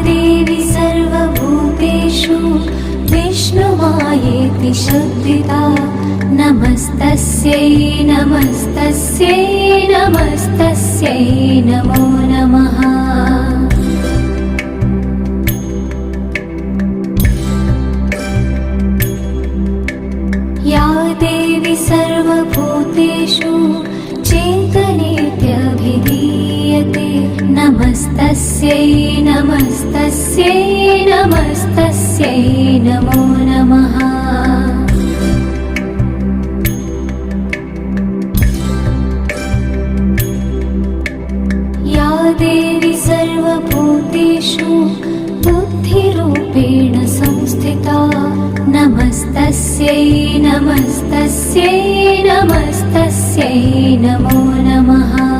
देवी सर्वभूतेषु विष्णुमायेति शब्दिता नमस्तस्यै नमस्तस्यै नमस्तस्यै नमो नमः। या देवी सर्वभूतेषु चेतनेत्यभिधीयते नमस्तस्यै नमस्तस्यै नमस्तस्यै नमो नमः। या देवी सर्वभूतेषु बुद्धिरूपेण संस्थिता नमस्तस्यै नमस्तस्यै नमस्तस्यै नमो नमः।